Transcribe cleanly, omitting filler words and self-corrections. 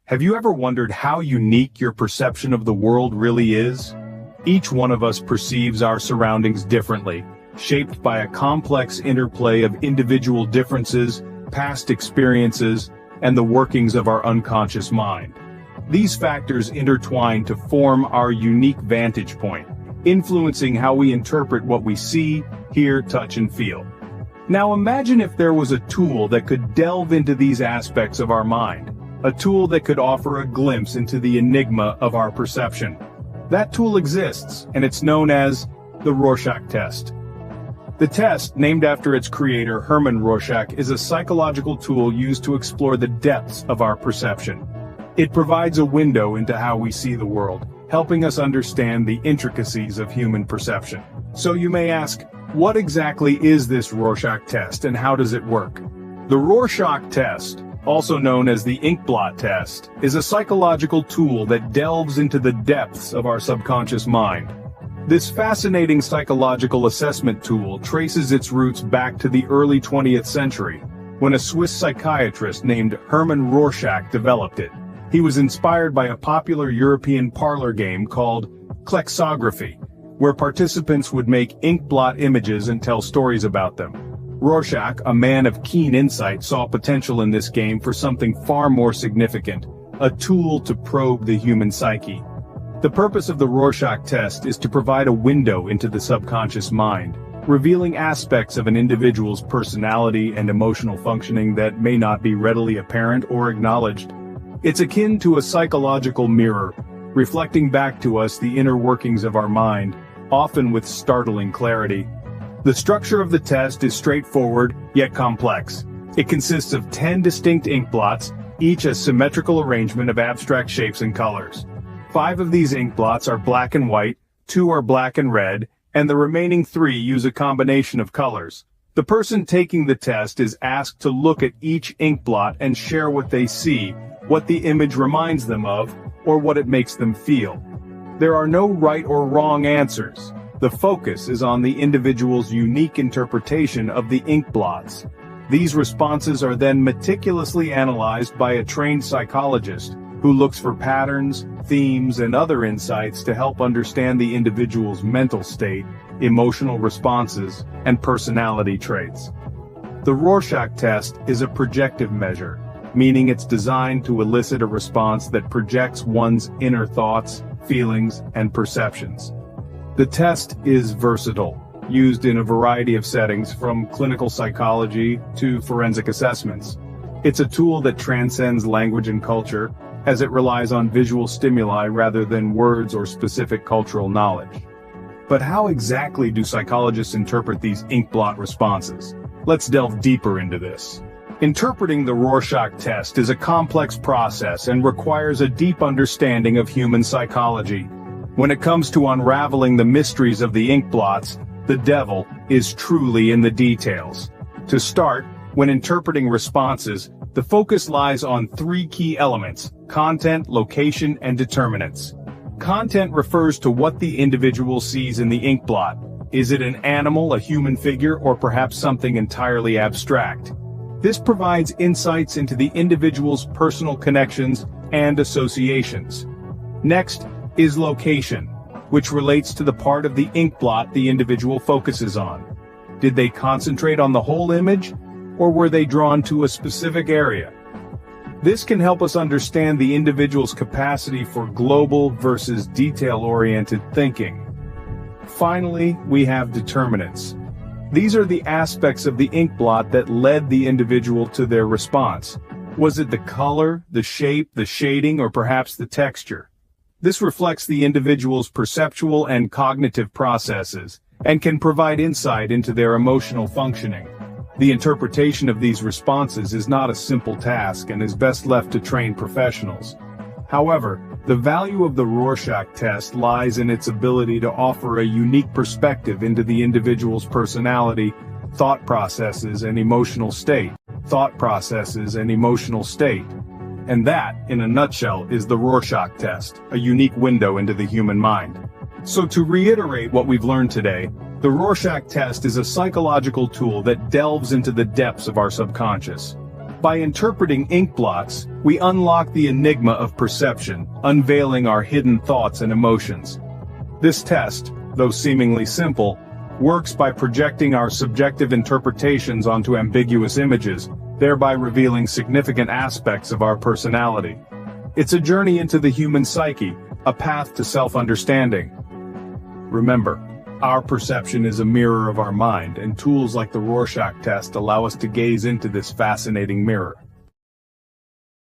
Have you ever wondered how unique your perception of the world really is? Each one of us perceives our surroundings differently, shaped by a complex interplay of individual differences, past experiences, and the workings of our unconscious mind. These factors intertwine to form our unique vantage point, influencing how we interpret what we see, hear, touch, and feel. Now imagine if there was a tool that could delve into these aspects of our mind, a tool that could offer a glimpse into the enigma of our perception. That tool exists, and it's known as the Rorschach Test. The test, named after its creator Hermann Rorschach, is a psychological tool used to explore the depths of our perception. It provides a window into how we see the world, helping us understand the intricacies of human perception. So you may ask, what exactly is this Rorschach test and how does it work? The Rorschach Test, also known as the inkblot test, is a psychological tool that delves into the depths of our subconscious mind. This fascinating psychological assessment tool traces its roots back to the early 20th century, when a Swiss psychiatrist named Hermann Rorschach developed it. He was inspired by a popular European parlor game called Klexography, where participants would make inkblot images and tell stories about them. Rorschach, a man of keen insight, saw potential in this game for something far more significant, a tool to probe the human psyche. The purpose of the Rorschach test is to provide a window into the subconscious mind, revealing aspects of an individual's personality and emotional functioning that may not be readily apparent or acknowledged. It's akin to a psychological mirror, reflecting back to us the inner workings of our mind, often with startling clarity. The structure of the test is straightforward, yet complex. It consists of 10 distinct inkblots, each a symmetrical arrangement of abstract shapes and colors. 5 of these inkblots are black and white, 2 are black and red, and the remaining 3 use a combination of colors. The person taking the test is asked to look at each inkblot and share what they see, what the image reminds them of, or what it makes them feel. There are no right or wrong answers. The focus is on the individual's unique interpretation of the inkblots. These responses are then meticulously analyzed by a trained psychologist, who looks for patterns, themes, and other insights to help understand the individual's mental state, emotional responses, and personality traits. The Rorschach test is a projective measure, meaning it's designed to elicit a response that projects one's inner thoughts, feelings, and perceptions. The test is versatile, used in a variety of settings from clinical psychology to forensic assessments. It's a tool that transcends language and culture, as it relies on visual stimuli rather than words or specific cultural knowledge. But how exactly do psychologists interpret these inkblot responses? Let's delve deeper into this. Interpreting the Rorschach test is a complex process and requires a deep understanding of human psychology. When it comes to unraveling the mysteries of the inkblots, the devil is truly in the details. To start, when interpreting responses, the focus lies on 3 key elements: content, location, and determinants. Content refers to what the individual sees in the inkblot. Is it an animal, a human figure, or perhaps something entirely abstract? This provides insights into the individual's personal connections and associations. Next is location, which relates to the part of the inkblot the individual focuses on. Did they concentrate on the whole image, or were they drawn to a specific area? This can help us understand the individual's capacity for global versus detail-oriented thinking. Finally, we have determinants. These are the aspects of the inkblot that led the individual to their response. Was it the color, the shape, the shading, or perhaps the texture? This reflects the individual's perceptual and cognitive processes, and can provide insight into their emotional functioning. The interpretation of these responses is not a simple task and is best left to trained professionals. However, the value of the Rorschach test lies in its ability to offer a unique perspective into the individual's personality, thought processes, and emotional state. And that, in a nutshell, is the Rorschach test, a unique window into the human mind. So to reiterate what we've learned today, the Rorschach test is a psychological tool that delves into the depths of our subconscious. By interpreting inkblots, we unlock the enigma of perception, unveiling our hidden thoughts and emotions. This test, though seemingly simple, works by projecting our subjective interpretations onto ambiguous images, thereby revealing significant aspects of our personality. It's a journey into the human psyche, a path to self-understanding. Remember, our perception is a mirror of our mind, and tools like the Rorschach Test allow us to gaze into this fascinating mirror.